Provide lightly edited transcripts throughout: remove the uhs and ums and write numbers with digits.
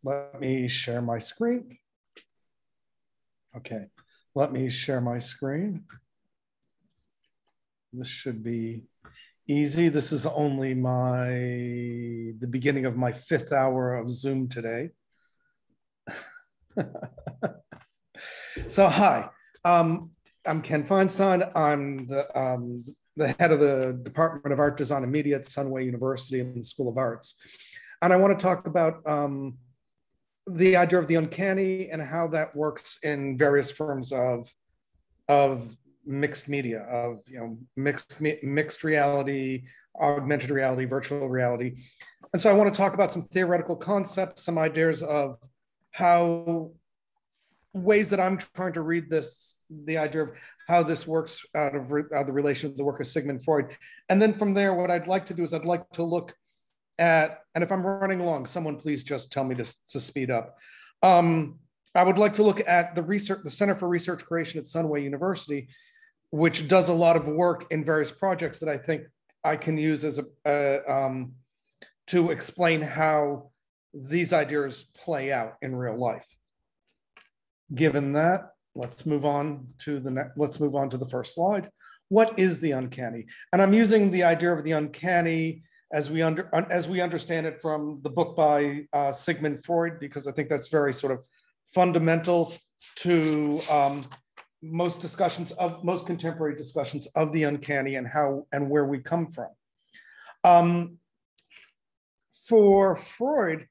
Let me share my screen. Okay, let me share my screen. This should be easy. This is only the beginning of my 5th hour of Zoom today. So hi, I'm Ken Feinstein. I'm the head of the Department of Art, Design, and Media at Sunway University in the School of Arts. And I want to talk about the idea of the uncanny and how that works in various forms of mixed media, of mixed reality, augmented reality, virtual reality. And so I want to talk about some theoretical concepts, some ideas of how ways that I'm trying to read this, the idea of how this works out of the relation of the work of Sigmund Freud. And then from there, what I'd like to do is I'd like to look at, and if I'm running long, someone please just tell me to speed up. I would like to look at the Center for Research Creation at Sunway University, which does a lot of work in various projects that I think I can use as to explain how these ideas play out in real life. Given that, let's move on to the first slide. What is the uncanny? And I'm using the idea of the uncanny as we understand it from the book by Sigmund Freud, because I think that's very sort of fundamental to most contemporary discussions of the uncanny and how and where we come from. For Freud,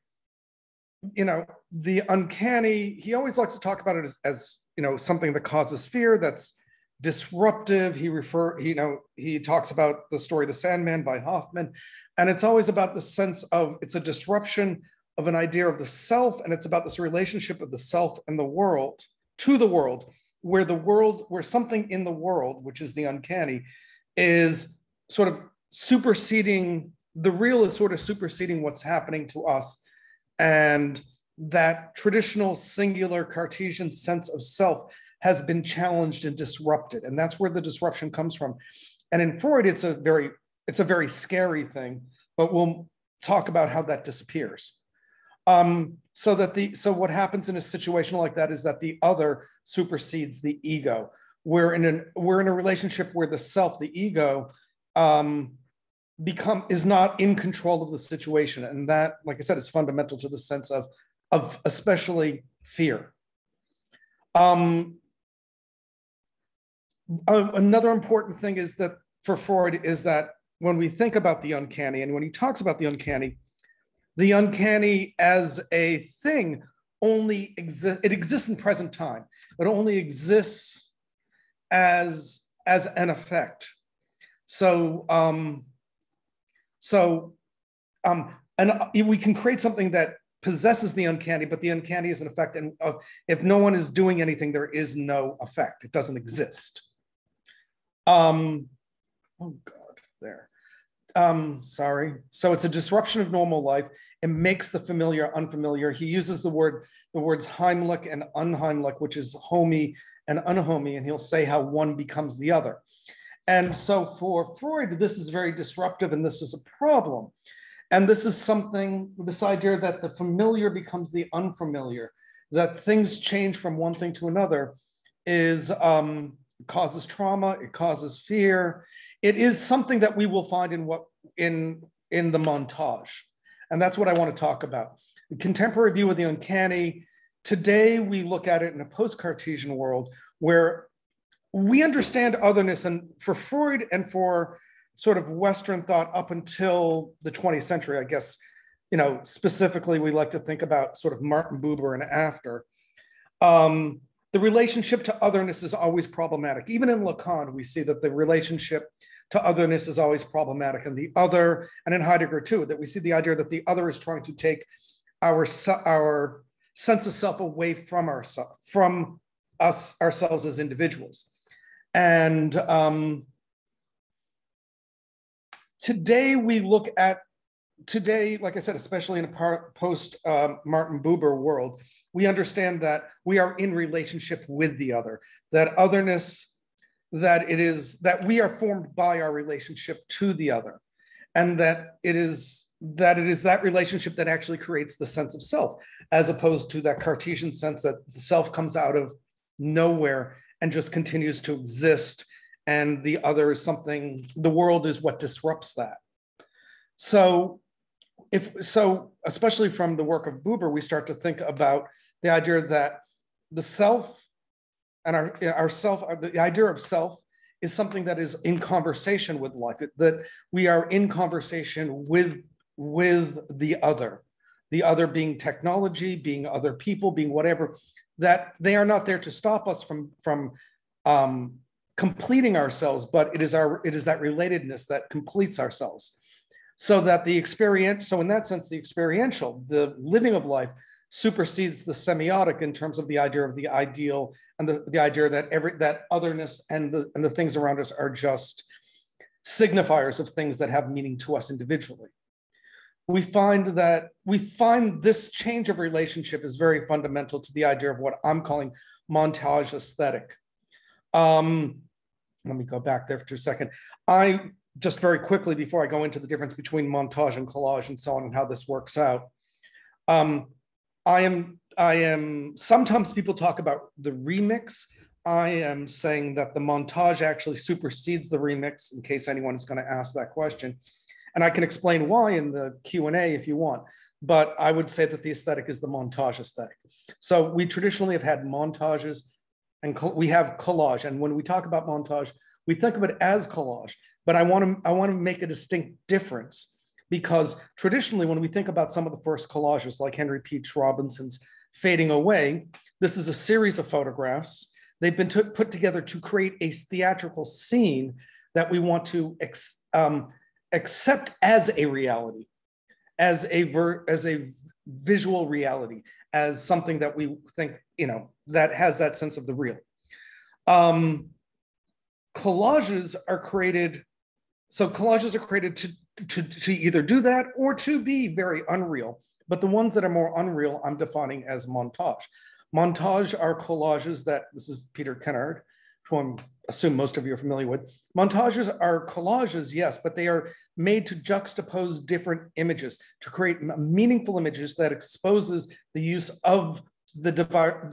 the uncanny, he always likes to talk about it as something that causes fear, that's disruptive. He talks about the story The Sandman by Hoffman, and it's always about the sense of it's a disruption of an idea of the self, and it's about this relationship of the self and the world to the world, where something in the world, which is the uncanny, is sort of superseding, the real is sort of superseding what's happening to us. And that traditional singular Cartesian sense of self has been challenged and disrupted. And that's where the disruption comes from. And in Freud, it's a very scary thing, but we'll talk about how that disappears. So what happens in a situation like that is that the other supersedes the ego. We're in a relationship where the self, the ego, is not in control of the situation. And that, like I said, is fundamental to the sense of especially fear. Another important thing is that for Freud is that when we think about the uncanny, and when he talks about the uncanny as a thing only exists, it exists in present time. It only exists as an effect. And we can create something that possesses the uncanny, but the uncanny is an effect. And if no one is doing anything, there is no effect. It doesn't exist. Oh God, there. Sorry. So it's a disruption of normal life. It makes the familiar unfamiliar. He uses the words Heimlich and unheimlich, which is homey and unhomey, and he'll say how one becomes the other. And so for Freud, this is very disruptive, and this is a problem. And this is this idea that the familiar becomes the unfamiliar, that things change from one thing to another, causes trauma, it causes fear. It is something that we will find in the montage. And that's what I want to talk about. The contemporary view of the uncanny, today we look at it in a post-Cartesian world where we understand otherness, and for Freud and for sort of Western thought up until the 20th century, I guess, specifically we like to think about sort of Martin Buber and after. The relationship to otherness is always problematic. Even in Lacan, we see that the relationship to otherness is always problematic, and the other, and in Heidegger too, that we see the idea that the other is trying to take our sense of self away from ourselves as individuals. And today we look at, like I said, especially in a post Martin Buber world, we understand that we are in relationship with the other, that otherness, that we are formed by our relationship to the other, and that it is that it is that relationship that actually creates the sense of self, as opposed to that Cartesian sense that the self comes out of nowhere and just continues to exist, and the other is something, the world is what disrupts that. So especially from the work of Buber, we start to think about the idea that the self and our self, the idea of self is something that is in conversation with life, that we are in conversation with the other being technology, being other people, being whatever, that they are not there to stop us from completing ourselves, but it is that relatedness that completes ourselves. So that so in that sense, the experiential, the living of life supersedes the semiotic in terms of the idea of the ideal and the idea that that otherness and the things around us are just signifiers of things that have meaning to us individually. We find this change of relationship is very fundamental to the idea of what I'm calling montage aesthetic. Let me go back there for a second. Just very quickly, before I go into the difference between montage and collage and so on and how this works out, I am sometimes people talk about the remix. I am saying that the montage actually supersedes the remix, in case anyone is going to ask that question. And I can explain why in the Q&A if you want, but I would say that the aesthetic is the montage aesthetic. So we traditionally have had montages and we have collage. And when we talk about montage, we think of it as collage. But I want to make a distinct difference, because traditionally, when we think about some of the first collages, like Henry Peach Robinson's Fading Away, this is a series of photographs. They've been put together to create a theatrical scene that we want to accept as a reality, as a visual reality, as something that we think, that has that sense of the real. Collages are created to either do that or to be very unreal. But the ones that are more unreal, I'm defining as montage. Montage are collages this is Peter Kennard, who I assume most of you are familiar with. Montages are collages, yes, but they are made to juxtapose different images, to create meaningful images that exposes the use of the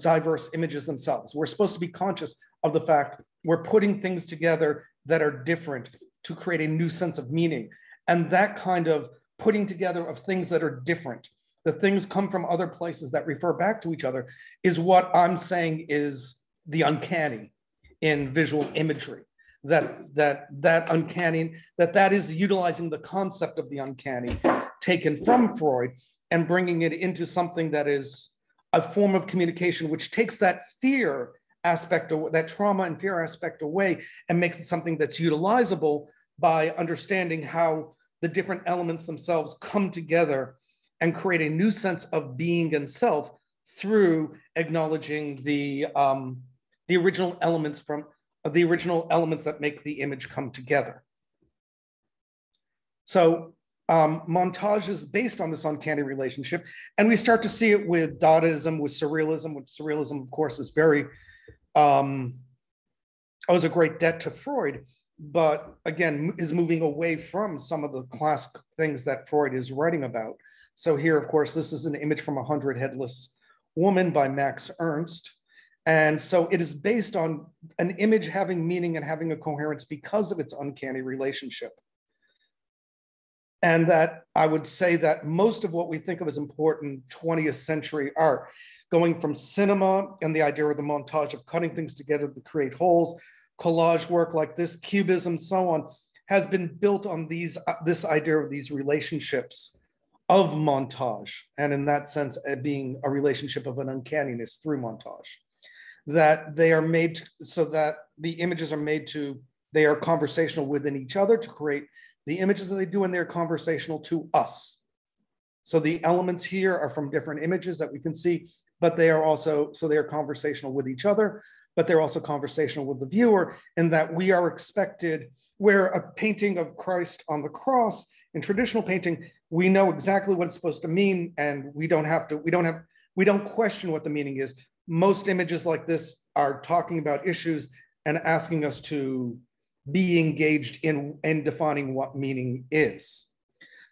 diverse images themselves. We're supposed to be conscious of the fact we're putting things together that are different to create a new sense of meaning. And that kind of putting together of things that are different, the things come from other places that refer back to each other, is what I'm saying is the uncanny in visual imagery. That uncanny, that is utilizing the concept of the uncanny taken from Freud and bringing it into something that is a form of communication, which takes that fear aspect, that trauma and fear aspect away, and makes it something that's utilizable by understanding how the different elements themselves come together and create a new sense of being and self through acknowledging the original elements that make the image come together. So montage is based on this uncanny relationship, and we start to see it with Dadaism, with Surrealism, which Surrealism, of course, is very owes a great debt to Freud, but again, is moving away from some of the classic things that Freud is writing about. So here, of course, this is an image from 100 Headless Woman by Max Ernst. And so it is based on an image having meaning and having a coherence because of its uncanny relationship. And that I would say that most of what we think of as important 20th century art, going from cinema and the idea of the montage of cutting things together to create wholes, collage work like this, cubism, so on, has been built on this idea of these relationships of montage. And in that sense, being a relationship of an uncanniness through montage. That they are made so that the images are made to, they are conversational within each other to create the images that they do, and they're conversational to us. So the elements here are from different images that we can see, but they are also, so they are conversational with each other, but they're also conversational with the viewer, in that we are expected, where a painting of Christ on the cross, in traditional painting, we know exactly what it's supposed to mean, and we don't question what the meaning is. Most images like this are talking about issues and asking us to be engaged in defining what meaning is.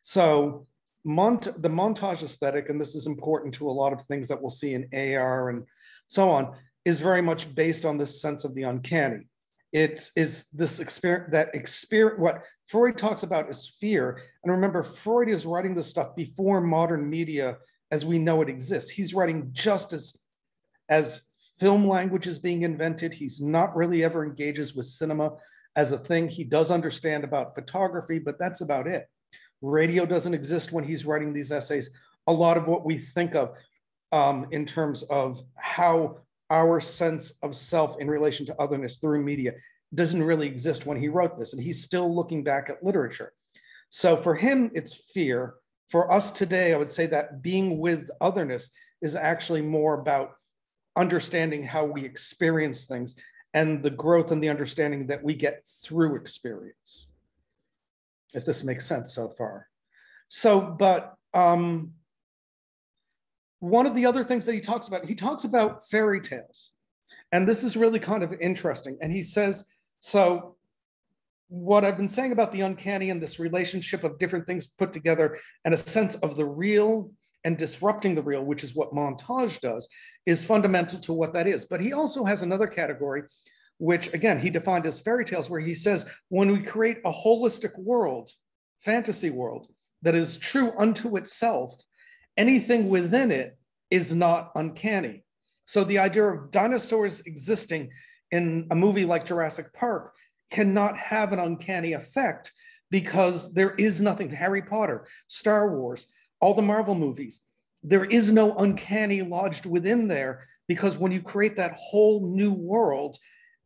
So the montage aesthetic, and this is important to a lot of things that we'll see in AR and so on, is very much based on this sense of the uncanny. It is this experience, what Freud talks about is fear. And remember, Freud is writing this stuff before modern media as we know it exists. He's writing just as film language is being invented. He's not really ever engages with cinema as a thing. He does understand about photography, but that's about it. Radio doesn't exist when he's writing these essays. A lot of what we think of in terms of how our sense of self in relation to otherness through media doesn't really exist when he wrote this. And he's still looking back at literature. So for him, it's fear. For us today, I would say that being with otherness is actually more about understanding how we experience things and the growth and the understanding that we get through experience, if this makes sense so far. So, but one of the other things that he talks about fairy tales. And this is really kind of interesting. And he says, so what I've been saying about the uncanny and this relationship of different things put together and a sense of the real and disrupting the real, which is what montage does, is fundamental to what that is. But he also has another category, which again, he defined as fairy tales, where he says, when we create a holistic world, fantasy world, that is true unto itself, anything within it is not uncanny. So the idea of dinosaurs existing in a movie like Jurassic Park cannot have an uncanny effect because there is nothing. Harry Potter, Star Wars, all the Marvel movies, there is no uncanny lodged within there, because when you create that whole new world,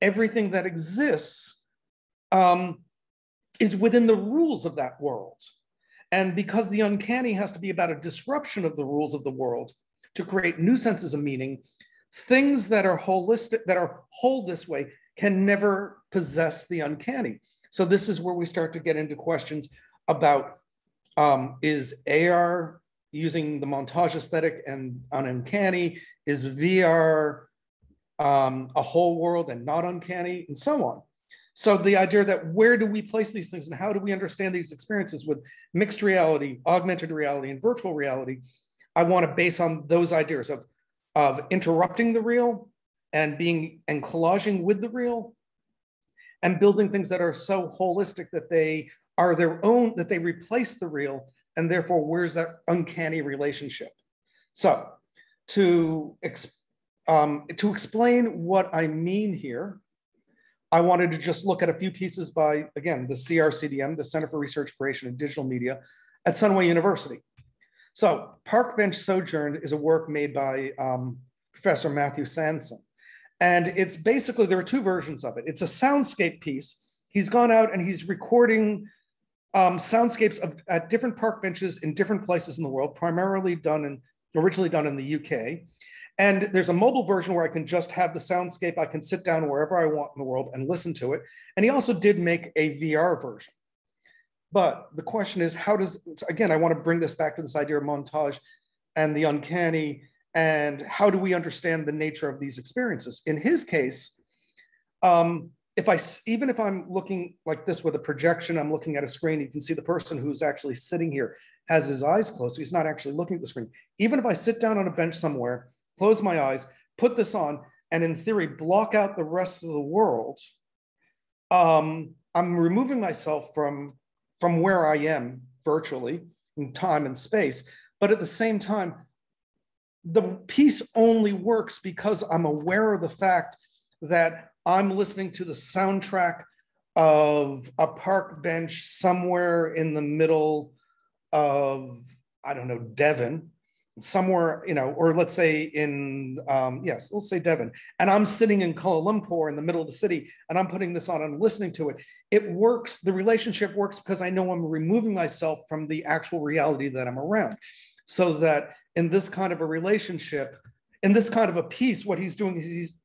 everything that exists is within the rules of that world. And because the uncanny has to be about a disruption of the rules of the world to create new senses of meaning, things that are holistic, that are whole this way, can never possess the uncanny. So this is where we start to get into questions about, is AR using the montage aesthetic and uncanny? Is VR a whole world and not uncanny, and so on? So the idea that where do we place these things and how do we understand these experiences with mixed reality, augmented reality, and virtual reality, I want to base on those ideas of interrupting the real and collaging with the real and building things that are so holistic that they are their own, that they replace the real, and therefore where's that uncanny relationship? So to explain what I mean here, I wanted to just look at a few pieces by, again, the CRCDM, the Center for Research, Creation, and Digital Media at Sunway University. So Park Bench Sojourn is a work made by Professor Matthew Sanson. And it's basically, there are two versions of it. It's a soundscape piece. He's gone out and he's recording soundscapes at different park benches in different places in the world, primarily originally done in the UK. And there's a mobile version where I can just have the soundscape. I can sit down wherever I want in the world and listen to it. And he also did make a VR version. But the question is, again, I want to bring this back to this idea of montage and the uncanny, and how do we understand the nature of these experiences? In his case, even if I'm looking like this with a projection, I'm looking at a screen, you can see the person who's actually sitting here has his eyes closed, so he's not actually looking at the screen. Even if I sit down on a bench somewhere, close my eyes, put this on, and in theory, block out the rest of the world, I'm removing myself from where I am virtually in time and space. But at the same time, the piece only works because I'm aware of the fact that I'm listening to the soundtrack of a park bench somewhere in the middle of, I don't know, Devon, somewhere, or let's say let's say Devon. And I'm sitting in Kuala Lumpur in the middle of the city, and I'm putting this on and listening to it. It works, the relationship works because I know I'm removing myself from the actual reality that I'm around. So that in this kind of a relationship, in this kind of a piece, what he's doing is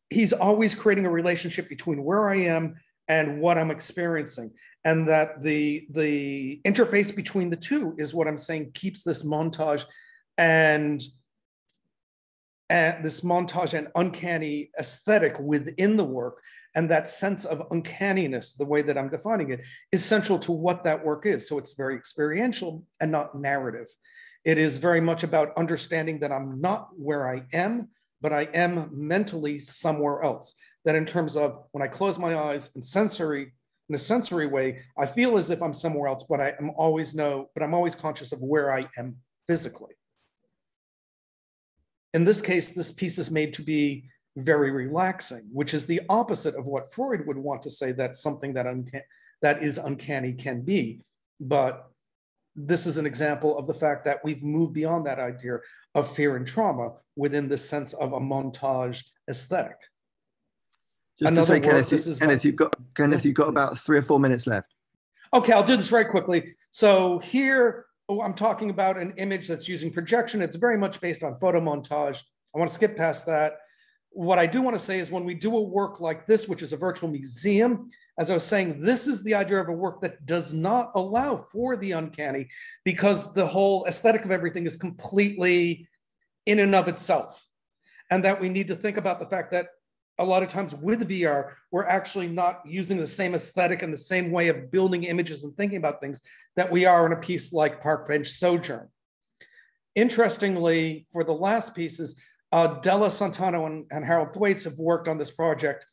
he's always creating a relationship between where I am and what I'm experiencing. And that the interface between the two is what I'm saying keeps this montage and uncanny aesthetic within the work. And that sense of uncanniness, the way that I'm defining it, is central to what that work is. So it's very experiential and not narrative. It is very much about understanding that I'm not where I am, but I am mentally somewhere else. That in terms of when I close my eyes in a sensory way, I feel as if I'm somewhere else, but I'm always conscious of where I am physically. In this case, this piece is made to be very relaxing, which is the opposite of what Freud would want to say that something that is uncanny can be. But this is an example of the fact that we've moved beyond that idea of fear and trauma within the sense of a montage aesthetic. Just to say, Kenneth, you've got about 3 or 4 minutes left. Okay, I'll do this very quickly. So here, I'm talking about an image that's using projection. It's very much based on photo montage. I want to skip past that. What I do want to say is when we do a work like this, which is a virtual museum, as I was saying, this is the idea of a work that does not allow for the uncanny because the whole aesthetic of everything is completely in and of itself. And that we need to think about the fact that a lot of times with VR, we're actually not using the same aesthetic and the same way of building images and thinking about things that we are in a piece like Park Bench Sojourn. Interestingly, for the last pieces, Della Santano and Harold Thwaites have worked on this project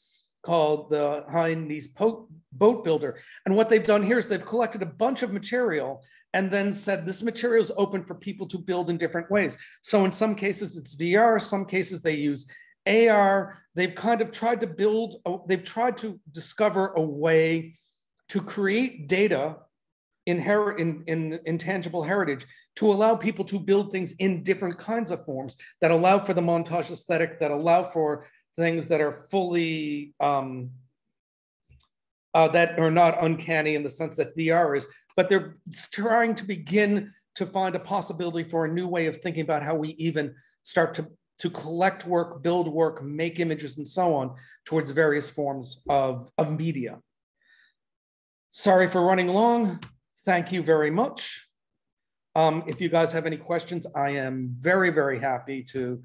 called the Heines Boat Builder. And what they've done here is they've collected a bunch of material and then said this material is open for people to build in different ways. So in some cases it's VR, some cases they use AR. They've kind of tried to discover a way to create data in intangible heritage to allow people to build things in different kinds of forms that allow for the montage aesthetic, that allow for things that are fully, that are not uncanny in the sense that VR is, but they're trying to begin to find a possibility for a new way of thinking about how we even start to collect work, build work, make images, and so on towards various forms of media. Sorry for running long. Thank you very much. If you guys have any questions, I am very, very happy to